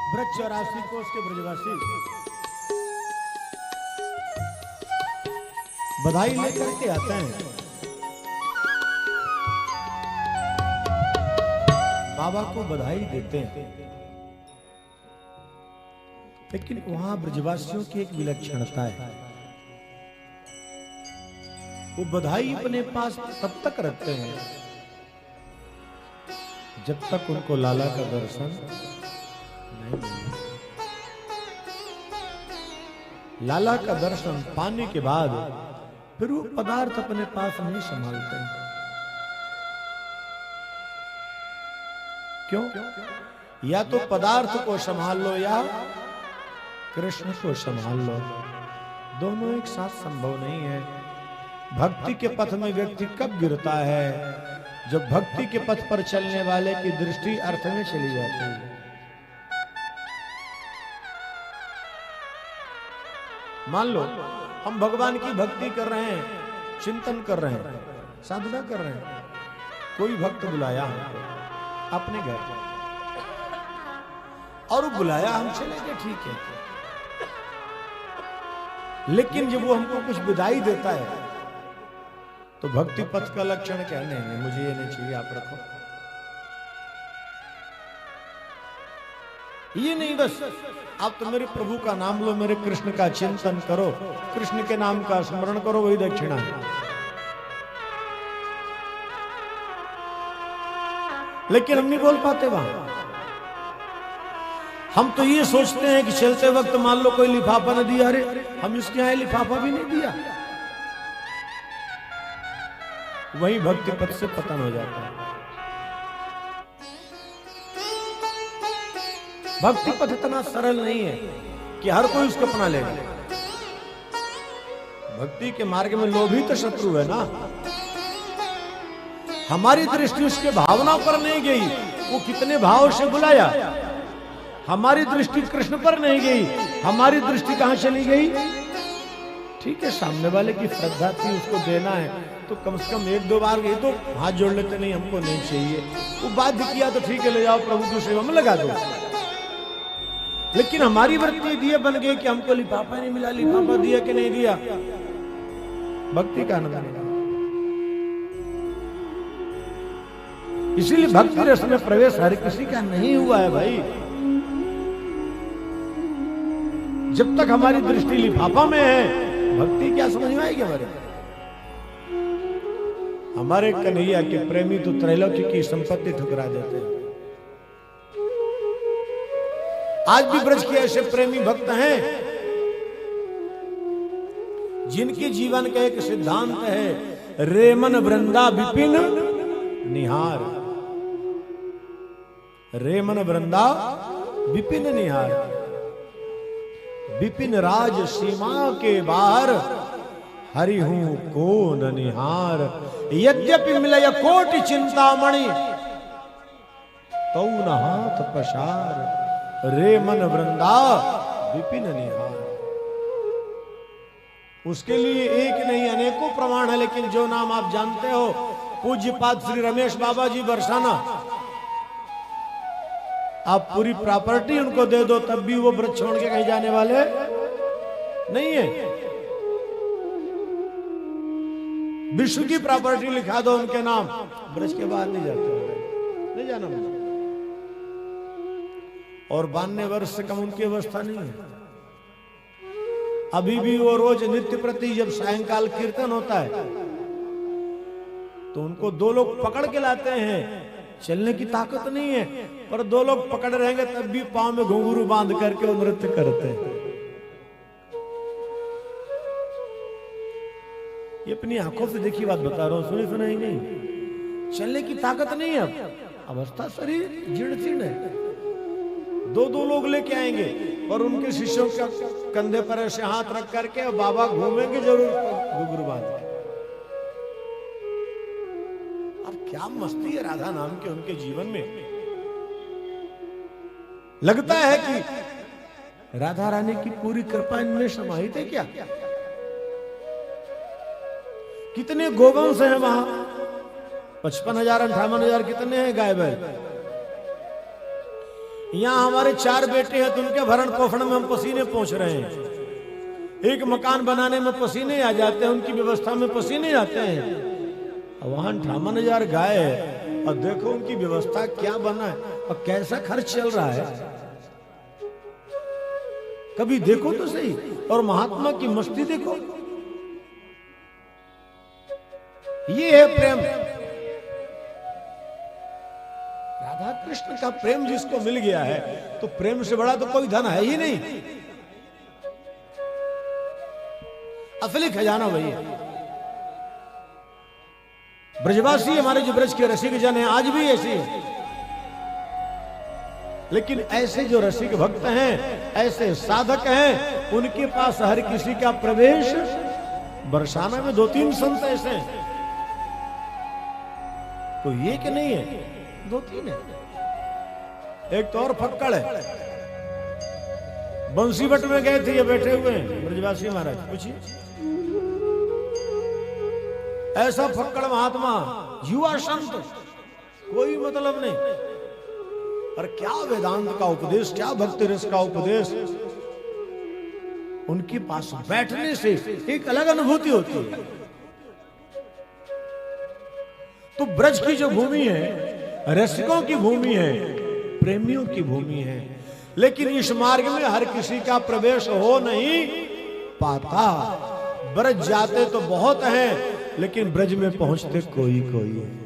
ब्रज 84 कोष के ब्रजवासी बधाई लेकर के आते हैं, बाबा को बधाई देते हैं। लेकिन वहां ब्रजवासियों की एक विलक्षणता है, वो बधाई अपने पास तब तक रखते हैं जब तक उनको लाला का दर्शन नहीं मिले। लाला का दर्शन पाने के बाद फिर वो पदार्थ अपने पास नहीं संभालते हैं। क्यों? या तो पदार्थ को संभाल लो या कृष्ण को संभाल लो, दोनों एक साथ संभव नहीं है। भक्ति के पथ में व्यक्ति कब गिरता है? जब भक्ति के पथ पर चलने वाले की दृष्टि अर्थ में चली जाती है। मान लो हम भगवान की भक्ति कर रहे हैं, चिंतन कर रहे हैं, साधना कर रहे हैं, कोई भक्त बुलाया हमको अपने घर और वो बुलाया, हम चले गए, ठीक है। लेकिन जब वो हमको कुछ विदाई देता है तो भक्ति पथ का लक्षण क्या? नहीं, मुझे ये नहीं चाहिए, आप रखो। ये नहीं, बस आप तो मेरे प्रभु का नाम लो, मेरे कृष्ण का चिंतन करो, कृष्ण के नाम का स्मरण करो, वही दक्षिणा है। लेकिन हम नहीं बोल पाते वहां। हम तो ये सोचते हैं कि चलते वक्त मान लो कोई लिफाफा न दिया, अरे हम इसके यहां लिफाफा भी नहीं दिया, वही भक्ति पथ से पतन हो जाता है। भक्ति पथ इतना सरल नहीं है कि हर कोई उसको अपना लेगा। भक्ति के मार्ग में लोभी तो शत्रु है ना। हमारी दृष्टि उसके भावनाओं पर नहीं गई, वो कितने भाव से बुलाया। हमारी दृष्टि कृष्ण पर नहीं गई, हमारी दृष्टि कहां चली गई? ठीक है, सामने वाले की श्रद्धा थी, उसको देना है तो कम से कम एक दो बार गई तो हाथ जोड़ लेते, नहीं हमको नहीं चाहिए। वो बाध्य किया तो ठीक है, ले जाओ प्रभु की सेवा में लगा दो। लेकिन हमारी वृत्ति दिए बन गई कि हमको लिफाफा नहीं मिला, लिफाफा दिया कि नहीं दिया, भक्ति का आनंद नहीं। इसीलिए भक्ति रस में प्रवेश हर किसी का नहीं हुआ है भाई। जब तक हमारी दृष्टि लिफाफा में है, भक्ति क्या समझ में आएगी हमारे? हमारे कन्हैया के प्रेमी तो त्रैलोक्य की संपत्ति ठुकरा देते हैं। आज भी ब्रज के ऐसे प्रेमी भक्त हैं जिनके जीवन का एक सिद्धांत है, रेमन वृंदा विपिन निहार। रेमन वृंदा विपिन निहार। विपिन राज सीमा के बाहर हरि हूं को न निहार। यद्यपि मिलय कोटि चिंतामणि तो न हाथ पसार। रे मन वृंदा विपिन निहार। उसके लिए एक नहीं अनेकों प्रमाण है, लेकिन जो नाम आप जानते हो, पूज्यपाद श्री रमेश बाबा जी बरसाना, आप पूरी प्रॉपर्टी उनको दे दो तब भी वो ब्रज छोड़ के कहीं जाने वाले नहीं है। विश्व की प्रॉपर्टी लिखा दो उनके नाम, ब्रज के बाहर नहीं जाते, नहीं जाना मुझे। और 92 वर्ष से कम उनकी अवस्था नहीं है। अभी भी वो रोज नित्य प्रति जब सायंकाल कीर्तन होता है तो उनको दो लोग पकड़ के लाते हैं। चलने की ताकत नहीं है, पर दो लोग पकड़ रहेंगे तब भी पांव में घुंघरू बांध करके वो नृत्य करते हैं। ये अपनी आंखों से देखी बात बता रहा हूं, सुनी सुनाई नहीं। चलने की ताकत नहीं है, अब अवस्था शरीर जीर्ण शीर्ण है। दो लोग लेके आएंगे और उनके शिष्यों के कंधे पर ऐसे हाथ रख करके और बाबा घूमेंगे जरूर घुंघरू बांध के। क्या मस्ती है राधा नाम के उनके जीवन में। लगता है कि राधा रानी की पूरी कृपा इनमें समाहित है क्या? कितने गोवंश हैं वहां? 55,000 58,000 कितने हैं गाय बैल? यहाँ हमारे 4 बेटे हैं तो उनके भरण पोषण में हम पसीने पोंछ रहे हैं। एक मकान बनाने में पसीने आ जाते हैं, उनकी व्यवस्था में पसीने आते हैं। वहां 58,000 गाय है और देखो उनकी व्यवस्था क्या बना है और कैसा खर्च चल रहा है, कभी देखो तो सही। और महात्मा की मस्ती देखो, ये है प्रेम। राधा कृष्ण का प्रेम जिसको मिल गया है तो प्रेम से बड़ा तो कोई धन है ही नहीं। असली खजाना वही है। ब्रजवासी हमारे जो ब्रज के रसिक जन हैं आज भी ऐसे हैं, लेकिन ऐसे जो रसिक भक्त हैं, ऐसे साधक हैं, उनके पास हर किसी का प्रवेश। बरसाना में 2-3 संत ऐसे हैं, तो ये कि नहीं है, 2-3 है। एक तो और फक्कड़ है, बंसीवट में गए थे, ये बैठे हुए हैं ब्रजवासी महाराज, पूछिए। ऐसा फक्कड़ महात्मा, युवा संत, कोई मतलब नहीं। और क्या वेदांत का उपदेश, क्या भक्ति रस का उपदेश। उनके पास बैठने से एक अलग अनुभूति होती है। तो ब्रज की जो भूमि है, रसिकों की भूमि है, प्रेमियों की भूमि है, लेकिन इस मार्ग में हर किसी का प्रवेश हो नहीं पाता। ब्रज जाते तो बहुत हैं, लेकिन ब्रज में पहुंचते कोई कोई है।